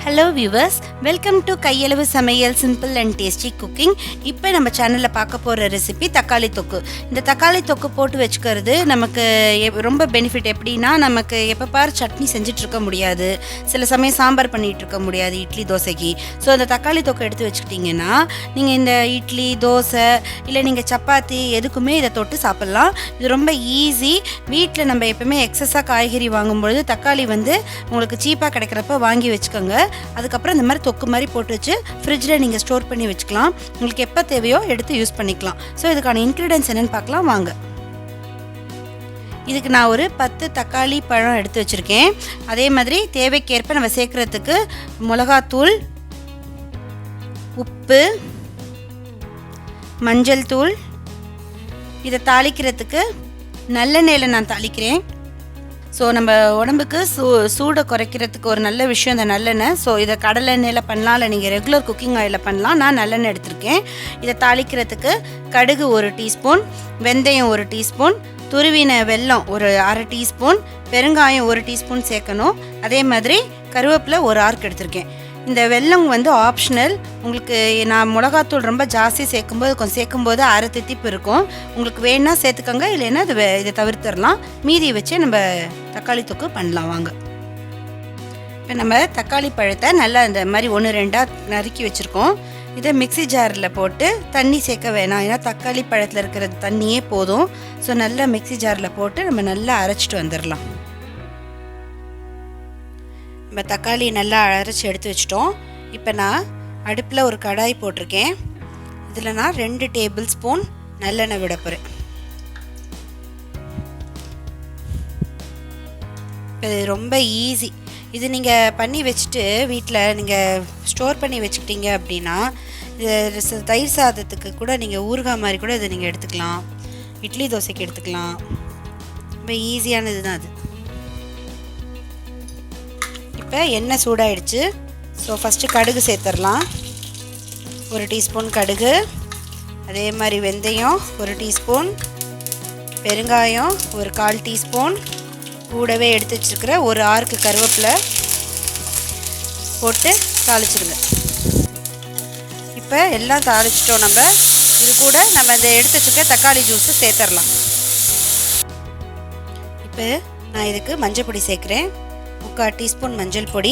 Hello viewers, welcome to கையளவு சமையல் simple and tasty cooking. இப்போ நம்ம சேனல்ல பார்க்க போற ரெசிபி தக்காளி தொக்கு. இந்த தக்காளி தொக்கு போட்டு வெச்சுக்கிறது நமக்கு ரொம்ப பெனிஃபிட் எப்படினா நமக்கு எப்ப பார் சட்னி செஞ்சிட்டு இருக்க முடியாது. சில சமயம் சாம்பார் பண்ணிட்டு இருக்க முடியாது இட்லி தோசைக்கு. சோ அந்த தக்காளி தொக்கு எடுத்து வெச்சிட்டீங்கன்னா நீங்க இந்த இட்லி தோசை இல்ல நீங்க சப்பாத்தி எதுக்குமே இத தொட்டு சாப்பிடலாம். இது ரொம்ப ஈஸி. வீட்ல நம்ம எப்பவுமே எக்ஸஸா காய்கறி வாங்கும்போது தக்காளி வந்து உங்களுக்கு சீப்பா கிடைக்கிறப்ப வாங்கி வெச்சுக்கோங்க. அதுக்கப்புறம் இந்த மாதிரி தொக்கு மாதிரி போட்டு வச்சு ஃப்ரிட்ஜில் நீங்கள் ஸ்டோர் பண்ணி வச்சுக்கலாம். உங்களுக்கு எப்போ தேவையோ எடுத்து யூஸ் பண்ணிக்கலாம். ஸோ இதுக்கான இன்க்ரீடியன்ஸ் என்னென்னு பார்க்கலாம் வாங்க. இதுக்கு நான் ஒரு 10 தக்காளி பழம் எடுத்து வச்சுருக்கேன். அதே மாதிரி தேவைக்கேற்ப நம்ம சேர்க்குறதுக்கு மிளகாத்தூள், உப்பு, மஞ்சள் தூள். இதை தாளிக்கிறதுக்கு நல்லெண்ணெயில் நான் தாளிக்கிறேன். ஸோ நம்ம உடம்புக்கு சூடை குறைக்கிறதுக்கு ஒரு நல்ல விஷயம் இந்த நல்லெண்ணெய். ஸோ இதை கடலை எண்ணெயில் பண்ணலாம், இல்லை நீங்கள் ரெகுலர் குக்கிங் ஆயிலில் பண்ணலாம். நான் நல்லெண்ணெய் எடுத்திருக்கேன். இதை தாளிக்கிறதுக்கு கடுகு 1 டீஸ்பூன், வெந்தயம் 1 டீஸ்பூன், துருவின வெல்லம் ஒரு 1/2 டீஸ்பூன், பெருங்காயம் 1 டீஸ்பூன் சேர்க்கணும். அதே மாதிரி கருவேப்பிலை ஒரு ஆர்க் எடுத்திருக்கேன். இந்த வெல்லம் வந்து ஆப்ஷனல். உங்களுக்கு நான் மிளகாத்தூள் ரொம்ப ஜாஸ்தி சேர்க்கும்போது அரை தித்திப்பு இருக்கும். உங்களுக்கு வேணால் சேர்த்துக்கோங்க, இல்லைன்னா இதை தவிர்த்துடலாம். மீதியை வச்சு நம்ம தக்காளி தொக்கு பண்ணலாம் வாங்க. இப்போ நம்ம தக்காளி பழத்தை நல்லா இந்த மாதிரி 1-2 நறுக்கி வச்சுருக்கோம். இதை மிக்ஸி ஜாரில் போட்டு தண்ணி சேர்க்க வேணாம், ஏன்னா தக்காளி பழத்தில் இருக்கிற தண்ணியே போதும். ஸோ நல்லா மிக்ஸி ஜாரில் போட்டு நம்ம நல்லா அரைச்சிட்டு வந்துடலாம். நம்ம தக்காளி நல்லா அரைச்சி எடுத்து வச்சிட்டோம். இப்போ நான் அடுப்பில் ஒரு கடாய் போட்டிருக்கேன். இதில் நான் 2 டேபிள் ஸ்பூன் நல்லெண்ணெய் விட போகிறேன். இது ரொம்ப ஈஸி. இது நீங்கள் பண்ணி வச்சுட்டு வீட்டில் நீங்கள் ஸ்டோர் பண்ணி வச்சுக்கிட்டீங்க அப்படின்னா இது தயிர் சாதத்துக்கு கூட நீங்கள் ஊறுகாய் மாதிரி கூட இதை நீங்கள் எடுத்துக்கலாம். இட்லி தோசைக்கு எடுத்துக்கலாம். ரொம்ப ஈஸியானது தான் அது. இப்போ எண்ணெய் சூடாயிடுச்சு. ஸோ ஃபஸ்ட்டு கடுகு சேர்த்துடலாம். 1 டீஸ்பூன் கடுகு, அதே மாதிரி வெந்தயம் 1 டீஸ்பூன், பெருங்காயம் ஒரு 1/4 டீஸ்பூன், கூடவே எடுத்து வச்சுருக்கிற ஒரு ஆர்க்கு கருவேப்பிலை போட்டு தாளிச்சிடுங்க. இப்போ எல்லாம் தாளிச்சிட்டோம். நம்ம இது கூட நம்ம இந்த எடுத்து வச்சுருக்க தக்காளி ஜூஸு சேர்த்துடலாம். இப்போ நான் இதுக்கு மஞ்சள் பொடி சேர்க்குறேன். 3/4 டீஸ்பூன் மஞ்சள் பொடி.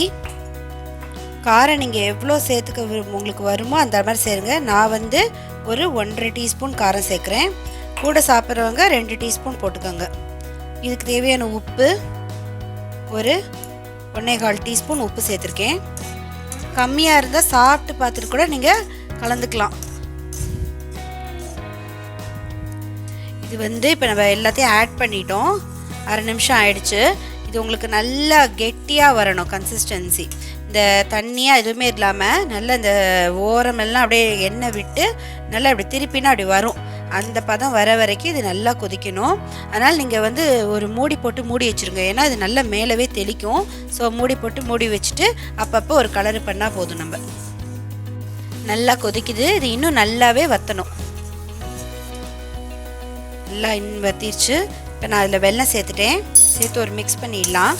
காரம் நீங்கள் எவ்வளோ சேர்த்துக்க உங்களுக்கு வருமோ அந்த மாதிரி சேருங்க. நான் வந்து ஒரு 1.5 டீஸ்பூன் காரம் சேர்க்குறேன். கூட சாப்பிட்றவங்க 2 டீஸ்பூன் போட்டுக்கோங்க. இதுக்கு தேவையான உப்பு ஒரு 1.25 டீஸ்பூன் உப்பு சேர்த்துருக்கேன். கம்மியாக இருந்தால் சாப்பிட்டு பார்த்துட்டு கூட நீங்கள் கலந்துக்கலாம். இது வந்து இப்போ நம்ம எல்லாத்தையும் ஆட் பண்ணிட்டோம். 1/2 நிமிஷம் ஆயிடுச்சு. இது உங்களுக்கு நல்லா கெட்டியாக வரணும் கன்சிஸ்டன்சி. இந்த தண்ணியாக எதுவுமே இல்லாமல் நல்லா இந்த ஓரமெல்லாம் அப்படியே எண்ணெய் விட்டு நல்லா அப்படி திருப்பினா அப்படி வரும். அந்த பதம் வர வரைக்கும் இது நல்லா கொதிக்கணும். அதனால் நீங்கள் வந்து ஒரு மூடி போட்டு மூடி வச்சுருங்க, ஏன்னா இது நல்லா மேலவே தெளிக்கும். ஸோ மூடி போட்டு மூடி வச்சுட்டு அப்பப்போ ஒரு கலரு பண்ணால் போதும். நம்ம நல்லா கொதிக்குது. இது இன்னும் நல்லாவே வற்றணும். நல்லா இன்னும் வத்திருச்சு. இப்போ நான் அதில் வெல்லம் சேர்த்துட்டேன். சேர்த்து ஒரு மிக்ஸ் பண்ணிடலாம்.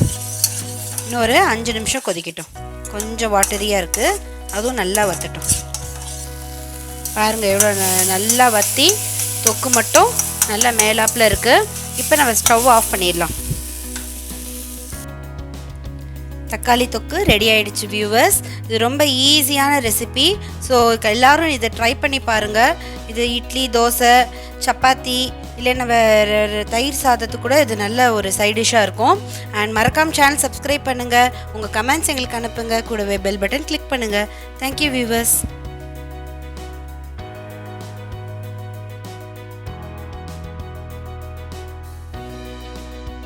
இன்னொரு 5 நிமிஷம் கொதிக்கட்டும். கொஞ்சம் வாட்டரியாக இருக்குது, அதுவும் நல்லா வற்றட்டும். பாருங்கள் எவ்வளோ நல்லா வற்றி தொக்கு மட்டும் நல்லா மேலாப்பில் இருக்குது. இப்போ நம்ம ஸ்டவ் ஆஃப் பண்ணிடலாம். தக்காளி தொக்கு ரெடி ஆகிடுச்சு வியூவர்ஸ். இது ரொம்ப ஈஸியான ரெசிபி. ஸோ எல்லோரும் இதை ட்ரை பண்ணி பாருங்கள். இது இட்லி தோசை சப்பாத்தி இல்லை நம்ம தயிர் சாதத்துக்கு கூட இது நல்ல ஒரு சைட் டிஷ்ஷாக இருக்கும். அண்ட் மறக்காம சேனல் சப்ஸ்கிரைப் பண்ணுங்கள். உங்கள் கமெண்ட்ஸ் எங்களுக்கு அனுப்புங்க. கூடவே பெல் பட்டன் கிளிக் பண்ணுங்கள். Thank you viewers.